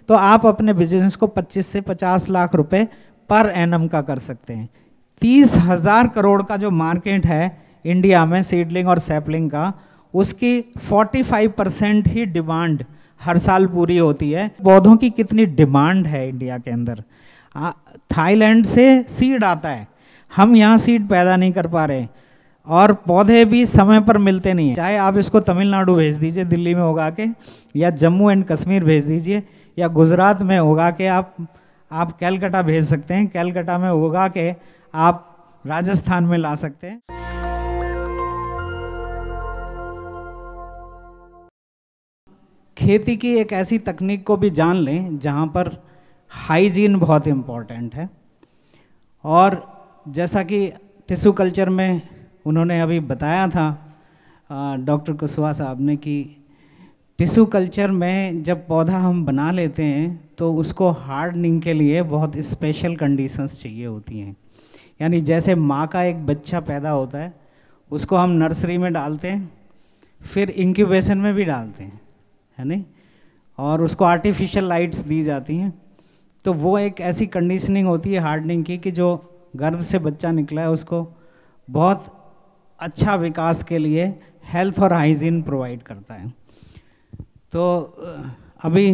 तो आप अपने बिजनेस को 25 से 50 लाख रुपए पर एनम का कर सकते हैं। 30,000 करोड़ का जो मार्केट है इंडिया में सीडलिंग और सैपलिंग का, उसकी 45% ही डिमांड हर साल पूरी होती है। पौधों की कितनी डिमांड है इंडिया के अंदर। थाईलैंड से सीड आता है, हम यहाँ सीड पैदा नहीं कर पा रहे, और पौधे भी समय पर मिलते नहीं हैं। चाहे आप इसको तमिलनाडु भेज दीजिए दिल्ली में उगा के, या जम्मू एंड कश्मीर भेज दीजिए, या गुजरात में उगा के आप कैलकाटा भेज सकते हैं, कैलकाटा में उगा के आप राजस्थान में ला सकते हैं। खेती की एक ऐसी तकनीक को भी जान लें जहाँ पर हाइजीन बहुत इम्पॉर्टेंट है। और जैसा कि टिश्यू कल्चर में उन्होंने अभी बताया था डॉक्टर कुशवाहा साहब ने, कि टिश्यू कल्चर में जब पौधा हम बना लेते हैं तो उसको हार्डनिंग के लिए बहुत स्पेशल कंडीशंस चाहिए होती हैं। यानी जैसे माँ का एक बच्चा पैदा होता है, उसको हम नर्सरी में डालते हैं, फिर इंक्यूबेशन में भी डालते हैं, है नहीं, और उसको आर्टिफिशियल लाइट्स दी जाती हैं। तो वो एक ऐसी कंडीशनिंग होती है हार्डनिंग की कि जो गर्भ से बच्चा निकला है उसको बहुत अच्छा विकास के लिए हेल्थ और हाइजीन प्रोवाइड करता है। तो अभी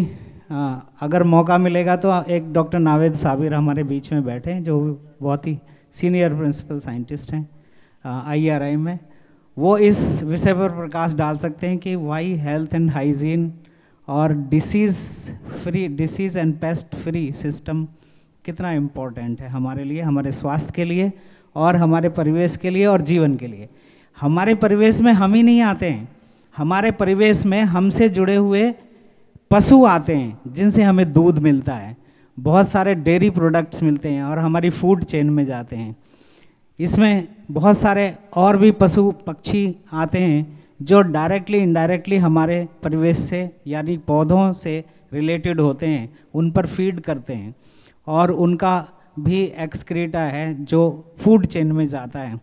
अगर मौका मिलेगा तो एक डॉक्टर नावेद साबिर हमारे बीच में बैठे हैं, जो बहुत ही सीनियर प्रिंसिपल साइंटिस्ट हैं IRI में। वो इस विषय पर प्रकाश डाल सकते हैं कि वाई हेल्थ एंड हाइजीन और disease and paste free system कितना इम्पोर्टेंट है हमारे लिए, हमारे स्वास्थ्य के लिए और हमारे परिवेश के लिए और जीवन के लिए। हमारे परिवेश में हम ही नहीं आते हैं, हमारे परिवेश में हमसे जुड़े हुए पशु आते हैं जिनसे हमें दूध मिलता है, बहुत सारे डेयरी प्रोडक्ट्स मिलते हैं और हमारी फूड चेन में जाते हैं। इसमें बहुत सारे और भी पशु पक्षी आते हैं जो डायरेक्टली इनडायरेक्टली हमारे परिवेश से यानी पौधों से रिलेटेड होते हैं, उन पर फीड करते हैं और उनका भी एक्सक्रीटा है जो फूड चेन में जाता है।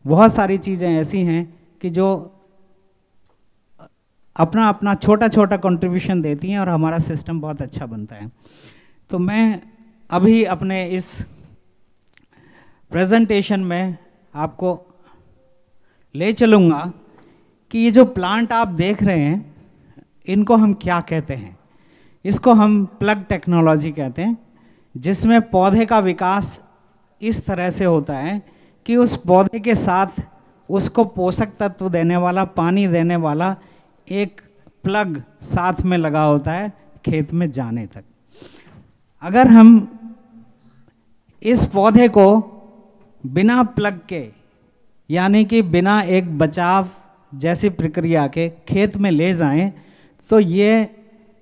बहुत सारी चीज़ें ऐसी हैं कि जो अपना अपना छोटा छोटा कंट्रीब्यूशन देती हैं और हमारा सिस्टम बहुत अच्छा बनता है। तो मैं अभी अपने इस प्रेजेंटेशन में आपको ले चलूँगा कि ये जो प्लांट आप देख रहे हैं इनको हम क्या कहते हैं। इसको हम प्लग टेक्नोलॉजी कहते हैं, जिसमें पौधे का विकास इस तरह से होता है कि उस पौधे के साथ उसको पोषक तत्व देने वाला, पानी देने वाला एक प्लग साथ में लगा होता है खेत में जाने तक। अगर हम इस पौधे को बिना प्लग के यानी कि बिना एक बचाव जैसी प्रक्रिया के खेत में ले जाएं तो ये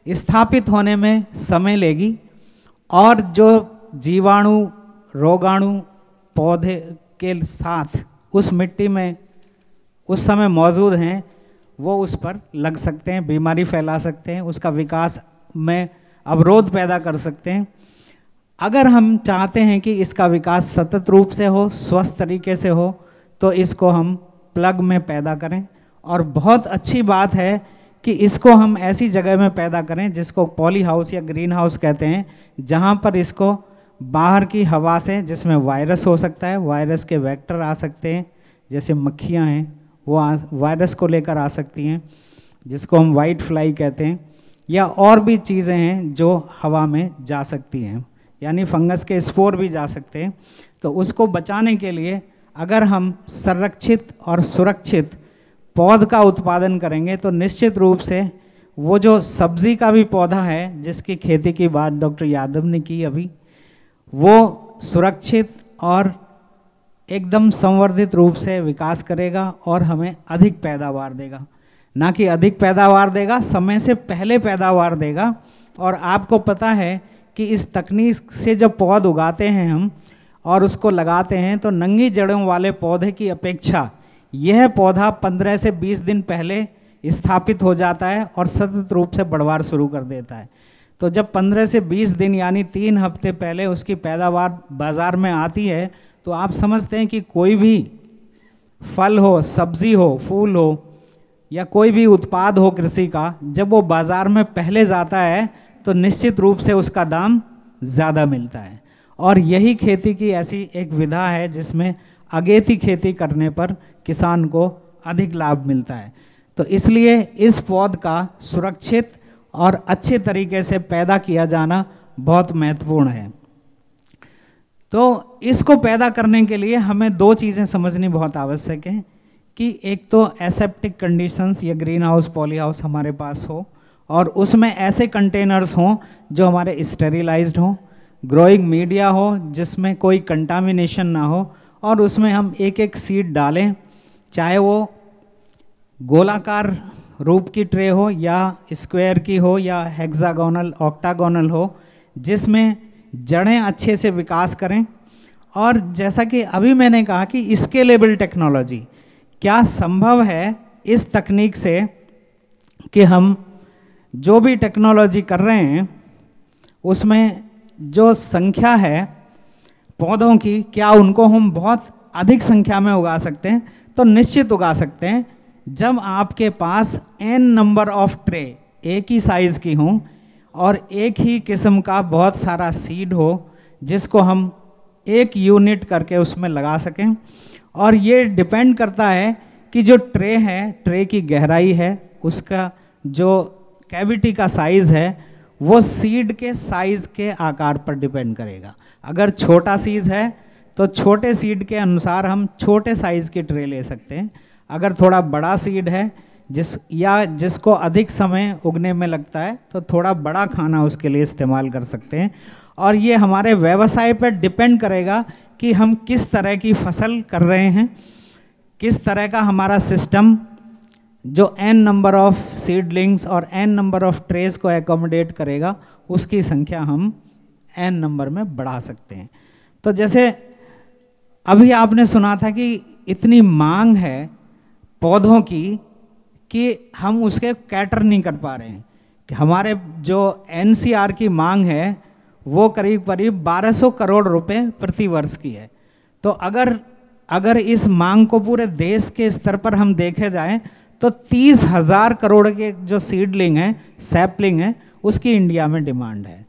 स्थापित होने में समय लेगी और जो जीवाणु रोगाणु पौधे के साथ उस मिट्टी में उस समय मौजूद हैं वो उस पर लग सकते हैं, बीमारी फैला सकते हैं, उसका विकास में अवरोध पैदा कर सकते हैं। अगर हम चाहते हैं कि इसका विकास सतत रूप से हो, स्वस्थ तरीके से हो, तो इसको हम प्लग में पैदा करें। और बहुत अच्छी बात है कि इसको हम ऐसी जगह में पैदा करें जिसको पॉली हाउस या ग्रीन हाउस कहते हैं, जहाँ पर इसको बाहर की हवा से, जिसमें वायरस हो सकता है, वायरस के वेक्टर आ सकते हैं, जैसे मक्खियाँ हैं वो वायरस को लेकर आ सकती हैं, जिसको हम वाइट फ्लाई कहते हैं, या और भी चीज़ें हैं जो हवा में जा सकती हैं, यानी फंगस के स्पोर भी जा सकते हैं। तो उसको बचाने के लिए अगर हम संरक्षित और सुरक्षित पौध का उत्पादन करेंगे तो निश्चित रूप से वो जो सब्जी का भी पौधा है जिसकी खेती की बात डॉक्टर यादव ने की अभी, वो सुरक्षित और एकदम संवर्धित रूप से विकास करेगा और हमें अधिक पैदावार देगा। ना कि अधिक पैदावार देगा, समय से पहले पैदावार देगा। और आपको पता है कि इस तकनीक से जब पौध उगाते हैं हम और उसको लगाते हैं तो नंगी जड़ों वाले पौधे की अपेक्षा यह पौधा 15 से 20 दिन पहले स्थापित हो जाता है और सतत रूप से बढ़वार शुरू कर देता है। तो जब 15 से 20 दिन यानी 3 हफ्ते पहले उसकी पैदावार बाज़ार में आती है तो आप समझते हैं कि कोई भी फल हो, सब्जी हो, फूल हो या कोई भी उत्पाद हो कृषि का, जब वो बाज़ार में पहले जाता है तो निश्चित रूप से उसका दाम ज़्यादा मिलता है। और यही खेती की ऐसी एक विधा है जिसमें अगेती खेती करने पर किसान को अधिक लाभ मिलता है। तो इसलिए इस पौध का सुरक्षित और अच्छे तरीके से पैदा किया जाना बहुत महत्वपूर्ण है। तो इसको पैदा करने के लिए हमें दो चीज़ें समझनी बहुत आवश्यक है कि एक तो एसेप्टिक कंडीशंस या ग्रीन हाउस पॉली हाउस हमारे पास हो और उसमें ऐसे कंटेनर्स हों जो हमारे स्टेरिलाइज्ड हों, ग्रोइंग मीडिया हो जिसमें कोई कंटामिनेशन ना हो और उसमें हम एक एक सीड डालें, चाहे वो गोलाकार रूप की ट्रे हो या स्क्वायर की हो या हेक्सागोनल ऑक्टागोनल हो, जिसमें जड़ें अच्छे से विकास करें। और जैसा कि अभी मैंने कहा कि स्केलेबल टेक्नोलॉजी, क्या संभव है इस तकनीक से कि हम जो भी टेक्नोलॉजी कर रहे हैं उसमें जो संख्या है पौधों की, क्या उनको हम बहुत अधिक संख्या में उगा सकते हैं? तो निश्चित उगा सकते हैं। जब आपके पास n नंबर ऑफ ट्रे एक ही साइज़ की हों और एक ही किस्म का बहुत सारा सीड हो जिसको हम एक यूनिट करके उसमें लगा सकें। और ये डिपेंड करता है कि जो ट्रे है, ट्रे की गहराई है, उसका जो कैविटी का साइज़ है वो सीड के साइज़ के आकार पर डिपेंड करेगा। अगर छोटा सीड है तो छोटे सीड के अनुसार हम छोटे साइज़ की ट्रे ले सकते हैं। अगर थोड़ा बड़ा सीड है जिसको अधिक समय उगने में लगता है तो थोड़ा बड़ा खाना उसके लिए इस्तेमाल कर सकते हैं। और ये हमारे व्यवसाय पर डिपेंड करेगा कि हम किस तरह की फसल कर रहे हैं, किस तरह का हमारा सिस्टम जो n नंबर ऑफ सीडलिंग्स और n नंबर ऑफ ट्रेस को एकोमोडेट करेगा, उसकी संख्या हम n नंबर में बढ़ा सकते हैं। तो जैसे अभी आपने सुना था कि इतनी मांग है पौधों की कि हम उसके कैटर नहीं कर पा रहे हैं, कि हमारे जो NCR की मांग है वो करीब करीब 1200 करोड़ रुपए प्रति वर्ष की है। तो अगर इस मांग को पूरे देश के स्तर पर हम देखे जाएं तो 30,000 करोड़ के जो सीडलिंग है, सैपलिंग है, उसकी इंडिया में डिमांड है।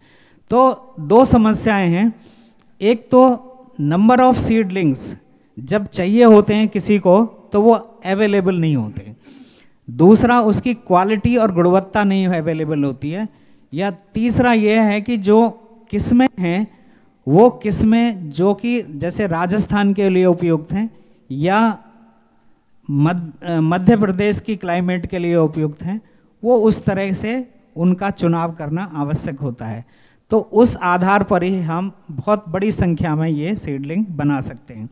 तो दो समस्याएं हैं, एक तो नंबर ऑफ सीडलिंग्स जब चाहिए होते हैं किसी को तो वो अवेलेबल नहीं होते, दूसरा उसकी क्वालिटी और गुणवत्ता नहीं अवेलेबल होती है, या तीसरा ये है कि जो किस्में हैं वो किस्में जो कि जैसे राजस्थान के लिए उपयुक्त हैं या मध्य प्रदेश की क्लाइमेट के लिए उपयुक्त हैं, वो उस तरह से उनका चुनाव करना आवश्यक होता है। तो उस आधार पर ही हम बहुत बड़ी संख्या में ये सीडलिंग बना सकते हैं।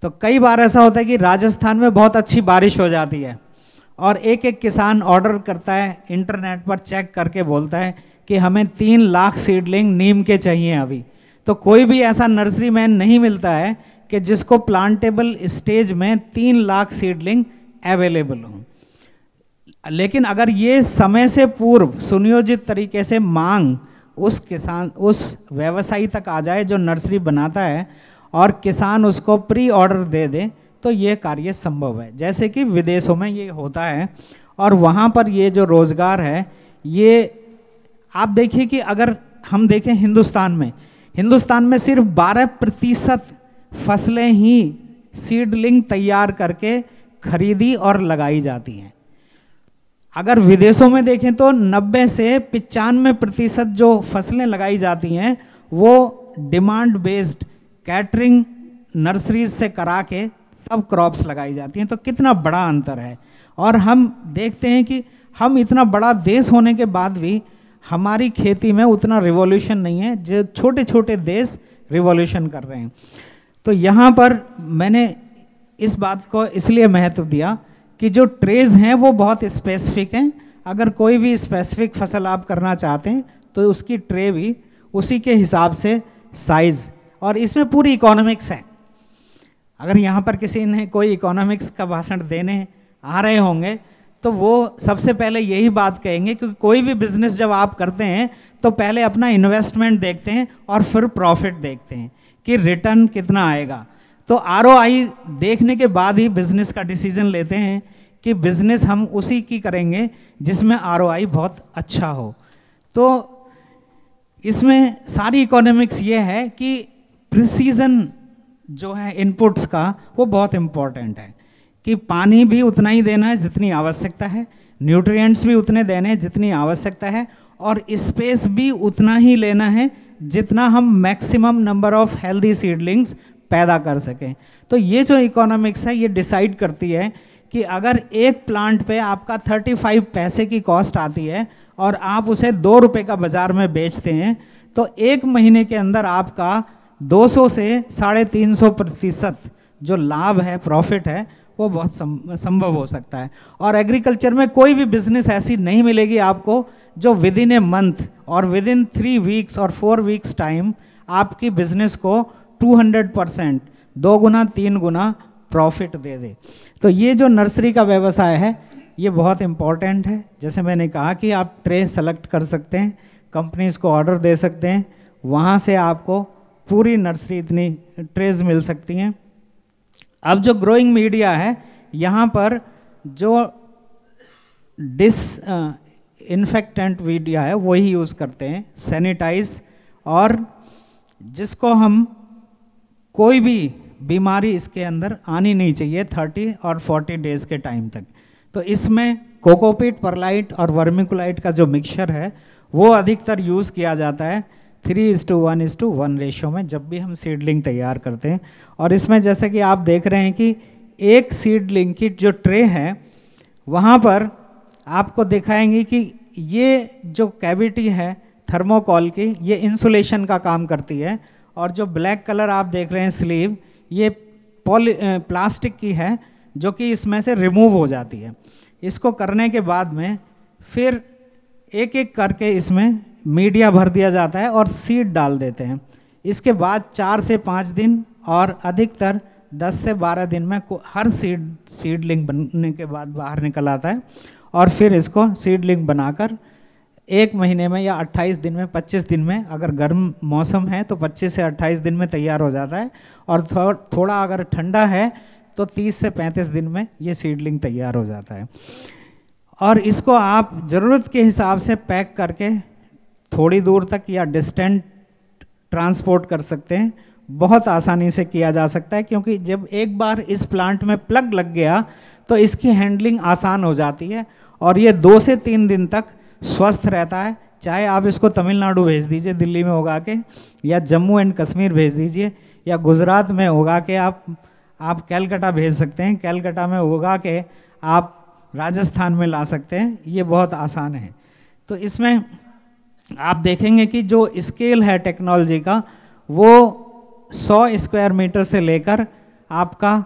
तो कई बार ऐसा होता है कि राजस्थान में बहुत अच्छी बारिश हो जाती है और एक एक किसान ऑर्डर करता है, इंटरनेट पर चेक करके बोलता है कि हमें 3 लाख सीडलिंग नीम के चाहिए अभी। तो कोई भी ऐसा नर्सरी मैन नहीं मिलता है कि जिसको प्लांटेबल स्टेज में 3 लाख सीडलिंग अवेलेबल हो। लेकिन अगर ये समय से पूर्व सुनियोजित तरीके से मांग उस व्यवसायी तक आ जाए जो नर्सरी बनाता है और किसान उसको प्री ऑर्डर दे दे तो ये कार्य संभव है। जैसे कि विदेशों में ये होता है और वहाँ पर ये जो रोज़गार है, ये आप देखिए कि अगर हम देखें हिंदुस्तान में सिर्फ 12% फसलें ही सीडलिंग तैयार करके खरीदी और लगाई जाती हैं। अगर विदेशों में देखें तो 90 से 95% जो फसलें लगाई जाती हैं वो डिमांड बेस्ड कैटरिंग नर्सरीज से करा के तब क्रॉप्स लगाई जाती हैं। तो कितना बड़ा अंतर है। और हम देखते हैं कि हम इतना बड़ा देश होने के बाद भी हमारी खेती में उतना रिवॉल्यूशन नहीं है जो छोटे छोटे देश रिवॉल्यूशन कर रहे हैं। तो यहाँ पर मैंने इस बात को इसलिए महत्व दिया कि जो ट्रेज हैं वो बहुत स्पेसिफिक हैं। अगर कोई भी स्पेसिफिक फसल आप करना चाहते हैं तो उसकी ट्रे भी उसी के हिसाब से साइज़, और इसमें पूरी इकोनॉमिक्स है। अगर यहाँ पर किसी ने कोई इकोनॉमिक्स का भाषण देने आ रहे होंगे तो वो सबसे पहले यही बात कहेंगे कि कोई भी बिजनेस जब आप करते हैं तो पहले अपना इन्वेस्टमेंट देखते हैं और फिर प्रॉफिट देखते हैं कि रिटर्न कितना आएगा। तो ROI देखने के बाद ही बिजनेस का डिसीजन लेते हैं कि बिजनेस हम उसी की करेंगे जिसमें ROI बहुत अच्छा हो। तो इसमें सारी इकोनॉमिक्स ये है कि प्रिसीजन जो है इनपुट्स का वो बहुत इम्पोर्टेंट है, कि पानी भी उतना ही देना है जितनी आवश्यकता है, न्यूट्रिएंट्स भी उतने देने हैं जितनी आवश्यकता है, और स्पेस भी उतना ही लेना है जितना हम maximum number of healthy seedlings पैदा कर सकें। तो ये जो इकोनॉमिक्स है ये डिसाइड करती है कि अगर एक प्लांट पे आपका 35 पैसे की कॉस्ट आती है और आप उसे 2 रुपये का बाजार में बेचते हैं, तो एक महीने के अंदर आपका 200 से 350% जो लाभ है, प्रॉफिट है, वो बहुत संभव हो सकता है। और एग्रीकल्चर में कोई भी बिजनेस ऐसी नहीं मिलेगी आपको जो विद इन ए मंथ और विद इन 3 वीक्स और 4 वीक्स टाइम आपकी बिजनेस को 200%, 2 गुना 3 गुना प्रॉफिट दे दे। तो ये जो नर्सरी का व्यवसाय है ये बहुत इम्पॉर्टेंट है। जैसे मैंने कहा कि आप ट्रे सेलेक्ट कर सकते हैं, कंपनीज को ऑर्डर दे सकते हैं, वहाँ से आपको पूरी नर्सरी इतनी ट्रेज मिल सकती हैं। अब जो ग्रोइंग मीडिया है, यहाँ पर जो इन्फेक्टेंट मीडिया है वही यूज़ करते हैं, सैनिटाइज, और जिसको हम कोई भी बीमारी इसके अंदर आनी नहीं चाहिए 30 और 40 डेज के टाइम तक। तो इसमें कोकोपीट, परलाइट और वर्मिकुलाइट का जो मिक्सचर है वो अधिकतर यूज़ किया जाता है 3:1:1 रेशो में जब भी हम सीडलिंग तैयार करते हैं। और इसमें जैसे कि आप देख रहे हैं कि एक सीडलिंग की जो ट्रे है वहाँ पर आपको दिखाएंगे कि ये जो कैविटी है थर्मोकॉल की, ये इंसुलेशन का काम करती है, और जो ब्लैक कलर आप देख रहे हैं स्लीव, ये प्लास्टिक की है जो कि इसमें से रिमूव हो जाती है। इसको करने के बाद में फिर एक एक करके इसमें मीडिया भर दिया जाता है और सीड डाल देते हैं। इसके बाद 4 से 5 दिन और अधिकतर 10 से 12 दिन में हर सीडलिंग बनने के बाद बाहर निकल आता है, और फिर इसको सीडलिंग बनाकर 1 महीने में या 28 दिन में, 25 दिन में, अगर गर्म मौसम है तो 25 से 28 दिन में तैयार हो जाता है, और थोड़ा अगर ठंडा है तो 30 से 35 दिन में ये सीडलिंग तैयार हो जाता है। और इसको आप ज़रूरत के हिसाब से पैक करके थोड़ी दूर तक या डिस्टेंट ट्रांसपोर्ट कर सकते हैं। बहुत आसानी से किया जा सकता है, क्योंकि जब एक बार इस प्लांट में प्लग लग गया तो इसकी हैंडलिंग आसान हो जाती है, और ये 2 से 3 दिन तक स्वस्थ रहता है। चाहे आप इसको तमिलनाडु भेज दीजिए दिल्ली में उगा के, या जम्मू एंड कश्मीर भेज दीजिए, या गुजरात में उगा के आप कैलकाटा भेज सकते हैं, कैलकाटा में उगा के आप राजस्थान में ला सकते हैं। ये बहुत आसान है। तो इसमें आप देखेंगे कि जो स्केल है टेक्नोलॉजी का वो 100 स्क्वायर मीटर से लेकर आपका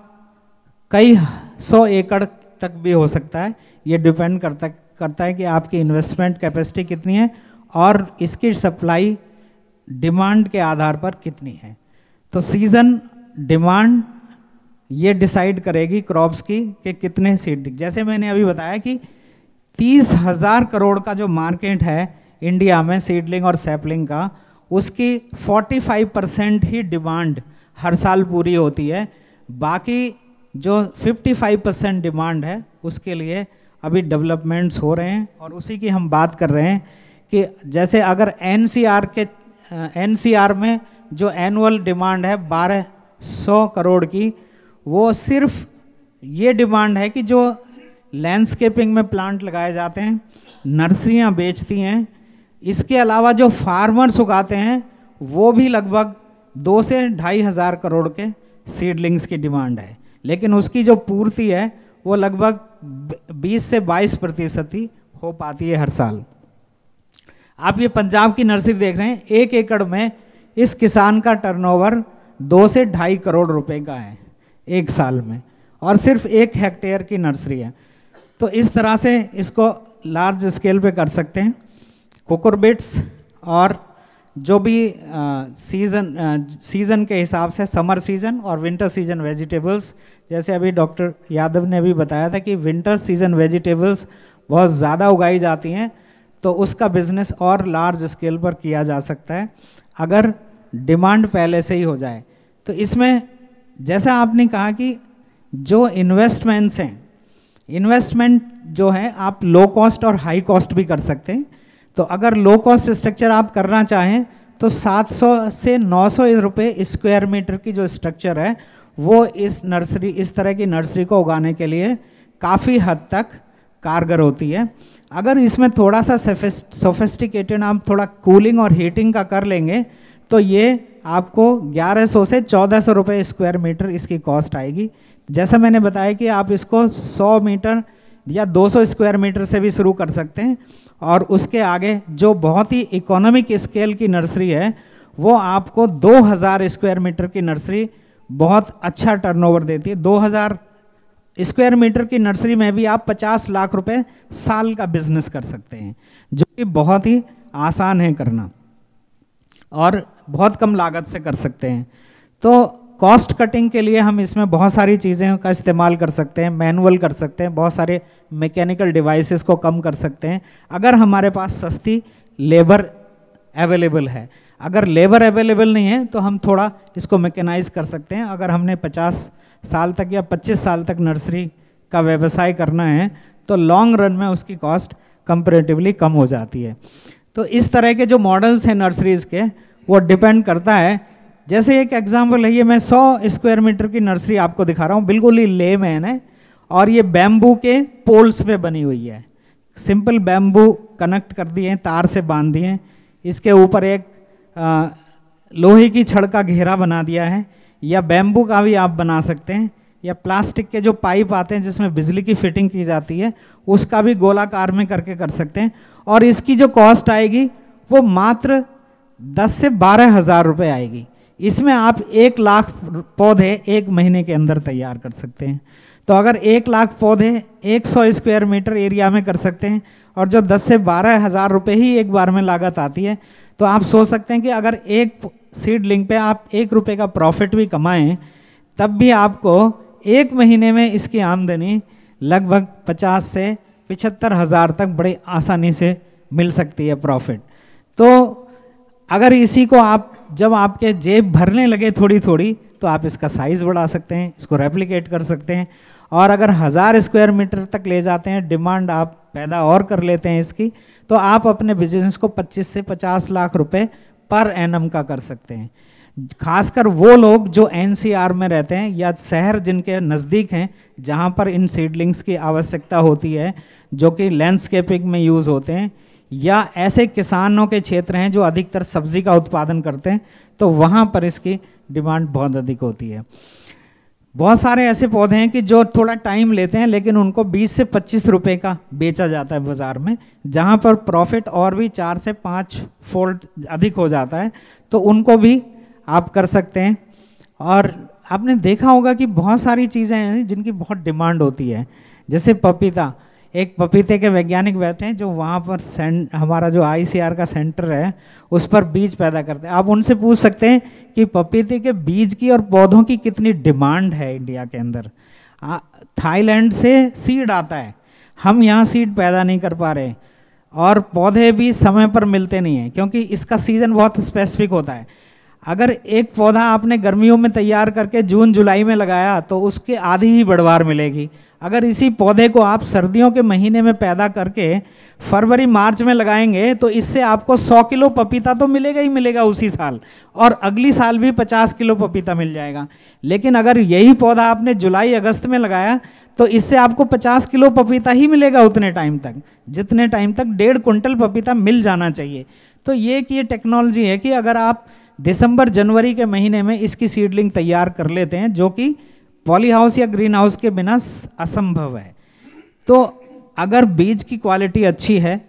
कई 100 एकड़ तक भी हो सकता है। ये डिपेंड करता है कि आपकी इन्वेस्टमेंट कैपेसिटी कितनी है और इसकी सप्लाई डिमांड के आधार पर कितनी है। तो सीज़न डिमांड ये डिसाइड करेगी क्रॉप्स की कि कितने सीड। जैसे मैंने अभी बताया कि 30,000 करोड़ का जो मार्केट है इंडिया में सीडलिंग और सैपलिंग का, उसकी 45% ही डिमांड हर साल पूरी होती है। बाकी जो 55% डिमांड है उसके लिए अभी डेवलपमेंट्स हो रहे हैं, और उसी की हम बात कर रहे हैं कि जैसे अगर एनसीआर में जो एनुअल डिमांड है 1200 करोड़ की, वो सिर्फ ये डिमांड है कि जो लैंडस्केपिंग में प्लांट लगाए जाते हैं, नर्सरियां बेचती हैं, इसके अलावा जो फार्मर्स उगाते हैं वो भी लगभग 2 से 2,500 करोड़ के सीडलिंग्स की डिमांड है। लेकिन उसकी जो पूर्ति है वो लगभग 20 से 22% ही हो पाती है हर साल। आप ये पंजाब की नर्सरी देख रहे हैं, 1 एकड़ में इस किसान का टर्नओवर 2 से 2.5 करोड़ रुपए का है एक साल में, और सिर्फ 1 हेक्टेयर की नर्सरी है। तो इस तरह से इसको लार्ज स्केल पे कर सकते हैं। कुकुरबिट्स और जो भी सीज़न के हिसाब से समर सीज़न और विंटर सीज़न वेजिटेबल्स, जैसे अभी डॉक्टर यादव ने भी बताया था कि विंटर सीज़न वेजिटेबल्स बहुत ज़्यादा उगाई जाती हैं, तो उसका बिजनेस और लार्ज स्केल पर किया जा सकता है अगर डिमांड पहले से ही हो जाए। तो इसमें जैसा आपने कहा कि जो इन्वेस्टमेंट्स हैं, इन्वेस्टमेंट जो है आप लो कॉस्ट और हाई कॉस्ट भी कर सकते हैं। तो अगर लो कॉस्ट स्ट्रक्चर आप करना चाहें तो 700 से 900 रुपये स्क्वायर मीटर की जो स्ट्रक्चर है वो इस तरह की नर्सरी को उगाने के लिए काफ़ी हद तक कारगर होती है। अगर इसमें थोड़ा सा सोफिस्टिकेटेड आप थोड़ा कूलिंग और हीटिंग का कर लेंगे तो ये आपको 1100 से 1400 रुपये स्क्वायर मीटर इसकी कॉस्ट आएगी। जैसा मैंने बताया कि आप इसको 100 मीटर या 200 स्क्वायर मीटर से भी शुरू कर सकते हैं, और उसके आगे जो बहुत ही इकोनॉमिक स्केल की नर्सरी है वो आपको 2000 स्क्वायर मीटर की नर्सरी बहुत अच्छा टर्नओवर देती है। 2000 स्क्वायर मीटर की नर्सरी में भी आप 50 लाख रुपए साल का बिजनेस कर सकते हैं, जो कि बहुत ही आसान है करना और बहुत कम लागत से कर सकते हैं। तो कॉस्ट कटिंग के लिए हम इसमें बहुत सारी चीज़ें का इस्तेमाल कर सकते हैं, मैनुअल कर सकते हैं, बहुत सारे मैकेनिकल डिवाइसेस को कम कर सकते हैं अगर हमारे पास सस्ती लेबर अवेलेबल है। अगर लेबर अवेलेबल नहीं है तो हम थोड़ा इसको मैकेनाइज कर सकते हैं। अगर हमने 50 साल तक या 25 साल तक नर्सरी का व्यवसाय करना है तो लॉन्ग रन में उसकी कॉस्ट कंपैरेटिवली कम हो जाती है। तो इस तरह के जो मॉडल्स हैं नर्सरीज़ के वो डिपेंड करता है। जैसे एक एग्जांपल है, ये मैं 100 स्क्वायर मीटर की नर्सरी आपको दिखा रहा हूँ, बिल्कुल ही लेमैन है और ये बैम्बू के पोल्स पे बनी हुई है। सिंपल बैम्बू कनेक्ट कर दिए हैं, तार से बांध दिए हैं, इसके ऊपर एक लोहे की छड़ का घेरा बना दिया है, या बैम्बू का भी आप बना सकते हैं, या प्लास्टिक के जो पाइप आते हैं जिसमें बिजली की फिटिंग की जाती है उसका भी गोलाकार में करके कर सकते हैं। और इसकी जो कॉस्ट आएगी वो मात्र 10 से 12 हज़ार रुपये आएगी। इसमें आप 1 लाख पौधे 1 महीने के अंदर तैयार कर सकते हैं। तो अगर 1 लाख पौधे 100 स्क्वायर मीटर एरिया में कर सकते हैं और जो 10 से 12 हज़ार रुपये ही एक बार में लागत आती है, तो आप सोच सकते हैं कि अगर एक सीडलिंग पे आप 1 रुपये का प्रॉफिट भी कमाएं तब भी आपको 1 महीने में इसकी आमदनी लगभग 50 से 75 हज़ार तक बड़ी आसानी से मिल सकती है प्रॉफिट। तो अगर इसी को आप जब आपके जेब भरने लगे थोड़ी थोड़ी तो आप इसका साइज़ बढ़ा सकते हैं, इसको रेप्लिकेट कर सकते हैं, और अगर 1000 स्क्वायर मीटर तक ले जाते हैं, डिमांड आप पैदा और कर लेते हैं इसकी, तो आप अपने बिजनेस को 25 से 50 लाख रुपए पर एनम का कर सकते हैं। खासकर वो लोग जो एनसीआर में रहते हैं या शहर जिनके नज़दीक हैं जहाँ पर इन सीडलिंग्स की आवश्यकता होती है जो कि लैंडस्केपिंग में यूज़ होते हैं, या ऐसे किसानों के क्षेत्र हैं जो अधिकतर सब्जी का उत्पादन करते हैं, तो वहाँ पर इसकी डिमांड बहुत अधिक होती है। बहुत सारे ऐसे पौधे हैं कि जो थोड़ा टाइम लेते हैं लेकिन उनको 20 से 25 रुपए का बेचा जाता है बाज़ार में, जहाँ पर प्रॉफिट और भी 4 से 5 फोल्ड अधिक हो जाता है, तो उनको भी आप कर सकते हैं। और आपने देखा होगा कि बहुत सारी चीज़ें हैं जिनकी बहुत डिमांड होती है, जैसे पपीता। एक पपीते के वैज्ञानिक बैठे हैं जो वहाँ पर हमारा जो आईसीआर का सेंटर है उस पर बीज पैदा करते हैं। आप उनसे पूछ सकते हैं कि पपीते के बीज की और पौधों की कितनी डिमांड है इंडिया के अंदर। थाईलैंड से सीड आता है, हम यहाँ सीड पैदा नहीं कर पा रहे, और पौधे भी समय पर मिलते नहीं हैं क्योंकि इसका सीज़न बहुत स्पेसिफिक होता है। अगर एक पौधा आपने गर्मियों में तैयार करके जून जुलाई में लगाया तो उसके आधी ही बढ़वार मिलेगी। अगर इसी पौधे को आप सर्दियों के महीने में पैदा करके फरवरी मार्च में लगाएंगे तो इससे आपको 100 किलो पपीता तो मिलेगा ही मिलेगा उसी साल, और अगली साल भी 50 किलो पपीता मिल जाएगा। लेकिन अगर यही पौधा आपने जुलाई अगस्त में लगाया तो इससे आपको 50 किलो पपीता ही मिलेगा उतने टाइम तक, जितने टाइम तक 1.5 कुंटल पपीता मिल जाना चाहिए। तो ये टेक्नोलॉजी है कि अगर आप दिसंबर जनवरी के महीने में इसकी सीडलिंग तैयार कर लेते हैं, जो कि पॉली हाउस या ग्रीन हाउस के बिना असंभव है। तो अगर बीज की क्वालिटी अच्छी है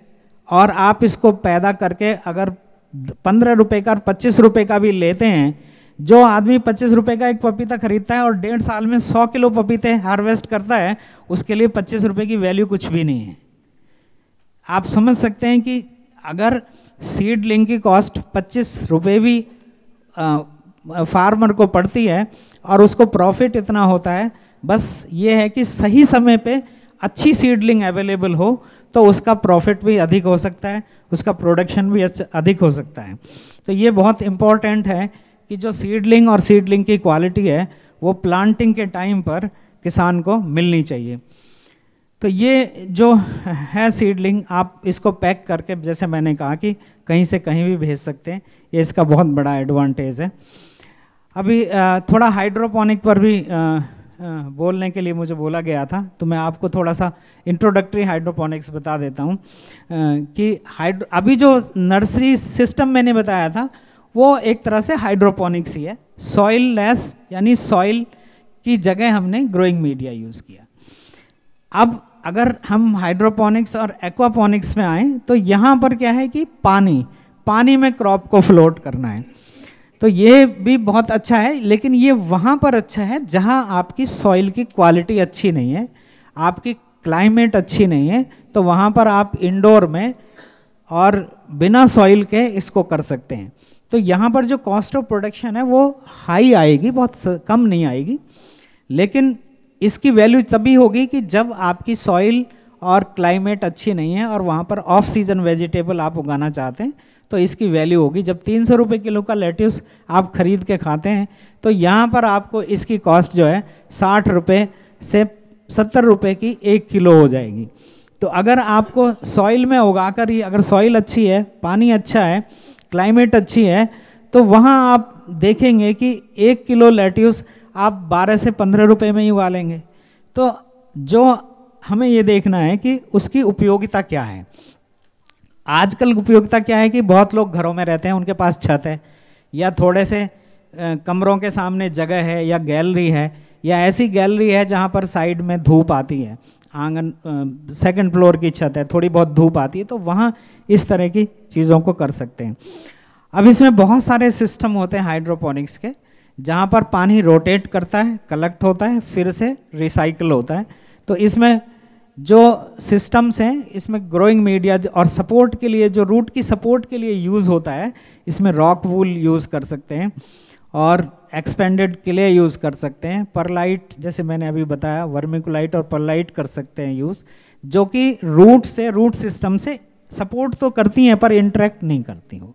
और आप इसको पैदा करके अगर 15 रुपए का और 25 रुपए का भी लेते हैं, जो आदमी 25 रुपए का एक पपीता खरीदता है और 1.5 साल में 100 किलो पपीते हार्वेस्ट करता है, उसके लिए 25 रुपए की वैल्यू कुछ भी नहीं है। आप समझ सकते हैं कि अगर सीडलिंग की कॉस्ट 25 रुपए भी फार्मर को पड़ती है और उसको प्रॉफिट इतना होता है, बस ये है कि सही समय पे अच्छी सीडलिंग अवेलेबल हो तो उसका प्रॉफिट भी अधिक हो सकता है, उसका प्रोडक्शन भी अधिक हो सकता है। तो ये बहुत इम्पॉर्टेंट है कि जो सीडलिंग और सीडलिंग की क्वालिटी है वो प्लांटिंग के टाइम पर किसान को मिलनी चाहिए। तो ये जो है सीडलिंग, आप इसको पैक करके जैसे मैंने कहा कि कहीं से कहीं भी भेज सकते हैं, ये इसका बहुत बड़ा एडवांटेज है। अभी थोड़ा हाइड्रोपोनिक पर भी बोलने के लिए मुझे बोला गया था, तो मैं आपको थोड़ा सा इंट्रोडक्टरी हाइड्रोपोनिक्स बता देता हूँ कि अभी जो नर्सरी सिस्टम मैंने बताया था वो एक तरह से हाइड्रोपोनिक्स ही है। सॉइल लेस, यानी सॉइल की जगह हमने ग्रोइंग मीडिया यूज़ किया। अब अगर हम हाइड्रोपोनिक्स और एक्वापोनिक्स में आए तो यहाँ पर क्या है कि पानी में क्रॉप को फ्लोट करना है, तो ये भी बहुत अच्छा है, लेकिन ये वहाँ पर अच्छा है जहाँ आपकी सॉइल की क्वालिटी अच्छी नहीं है, आपकी क्लाइमेट अच्छी नहीं है, तो वहाँ पर आप इंडोर में और बिना सॉइल के इसको कर सकते हैं। तो यहाँ पर जो कॉस्ट ऑफ प्रोडक्शन है वो हाई आएगी, बहुत कम नहीं आएगी, लेकिन इसकी वैल्यू तभी होगी कि जब आपकी सॉइल और क्लाइमेट अच्छी नहीं है और वहाँ पर ऑफ सीजन वेजिटेबल आप उगाना चाहते हैं, तो इसकी वैल्यू होगी। जब 300 रुपये किलो का लेट्यूस आप खरीद के खाते हैं, तो यहाँ पर आपको इसकी कॉस्ट जो है 60 रुपये से 70 रुपये की 1 किलो हो जाएगी। तो अगर आपको सॉइल में उगाकर ही, अगर सॉइल अच्छी है, पानी अच्छा है, क्लाइमेट अच्छी है, तो वहाँ आप देखेंगे कि 1 किलो लेट्यूस आप 12 से 15 रुपये में ही उगा लेंगे। तो जो हमें ये देखना है कि उसकी उपयोगिता क्या है। आजकल उपयोगिता क्या है कि बहुत लोग घरों में रहते हैं, उनके पास छत है या थोड़े से कमरों के सामने जगह है या गैलरी है, या ऐसी गैलरी है जहाँ पर साइड में धूप आती है, आंगन सेकंड फ्लोर की छत है, थोड़ी बहुत धूप आती है, तो वहाँ इस तरह की चीज़ों को कर सकते हैं। अब इसमें बहुत सारे सिस्टम होते हैं हाइड्रोपोनिक्स के, जहाँ पर पानी रोटेट करता है, कलेक्ट होता है, फिर से रिसाइकल होता है। तो इसमें जो सिस्टम्स हैं, इसमें ग्रोइंग मीडिया और सपोर्ट के लिए, जो रूट की सपोर्ट के लिए यूज़ होता है, इसमें रॉक वूल यूज़ कर सकते हैं और एक्सपेंडेड क्ले यूज़ कर सकते हैं। परलाइट, जैसे मैंने अभी बताया, वर्मिकुलाइट और परलाइट कर सकते हैं यूज़, जो कि रूट सिस्टम से सपोर्ट तो करती हैं पर इंटरेक्ट नहीं करती हो।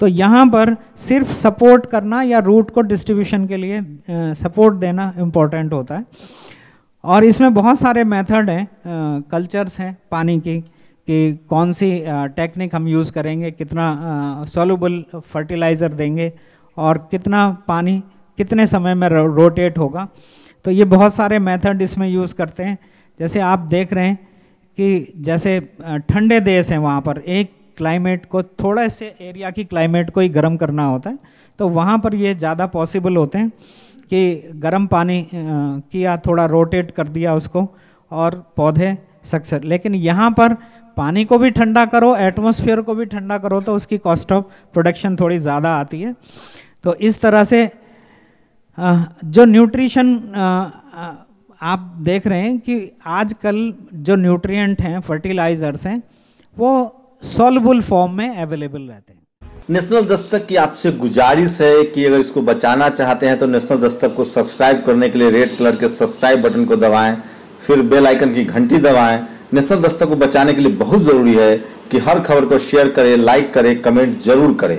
तो यहाँ पर सिर्फ सपोर्ट करना या रूट को डिस्ट्रीब्यूशन के लिए सपोर्ट देना इम्पोर्टेंट होता है। और इसमें बहुत सारे मेथड हैं, कल्चर्स हैं पानी की, कि कौन सी टेक्निक हम यूज़ करेंगे, कितना सॉल्युबल फर्टिलाइज़र देंगे और कितना पानी कितने समय में रोटेट होगा। तो ये बहुत सारे मेथड इसमें यूज़ करते हैं। जैसे आप देख रहे हैं कि जैसे ठंडे देश हैं, वहाँ पर एक क्लाइमेट को, थोड़ा से एरिया की क्लाइमेट को ही गर्म करना होता है, तो वहाँ पर ये ज़्यादा पॉसिबल होते हैं कि गर्म पानी किया, थोड़ा रोटेट कर दिया उसको और पौधे सक्सेस। लेकिन यहाँ पर पानी को भी ठंडा करो, एटमॉस्फेयर को भी ठंडा करो, तो उसकी कॉस्ट ऑफ प्रोडक्शन थोड़ी ज़्यादा आती है। तो इस तरह से जो न्यूट्रिशन आप देख रहे हैं कि आजकल जो न्यूट्रिएंट हैं, फर्टिलाइजर्स हैं, वो सॉल्युबल फॉर्म में अवेलेबल रहते हैं। नेशनल दस्तक की आपसे गुजारिश है कि अगर इसको बचाना चाहते हैं तो नेशनल दस्तक को सब्सक्राइब करने के लिए रेड कलर के सब्सक्राइब बटन को दबाएं, फिर बेल आइकन की घंटी दबाएं। नेशनल दस्तक को बचाने के लिए बहुत जरूरी है कि हर खबर को शेयर करें, लाइक करें, कमेंट जरूर करें।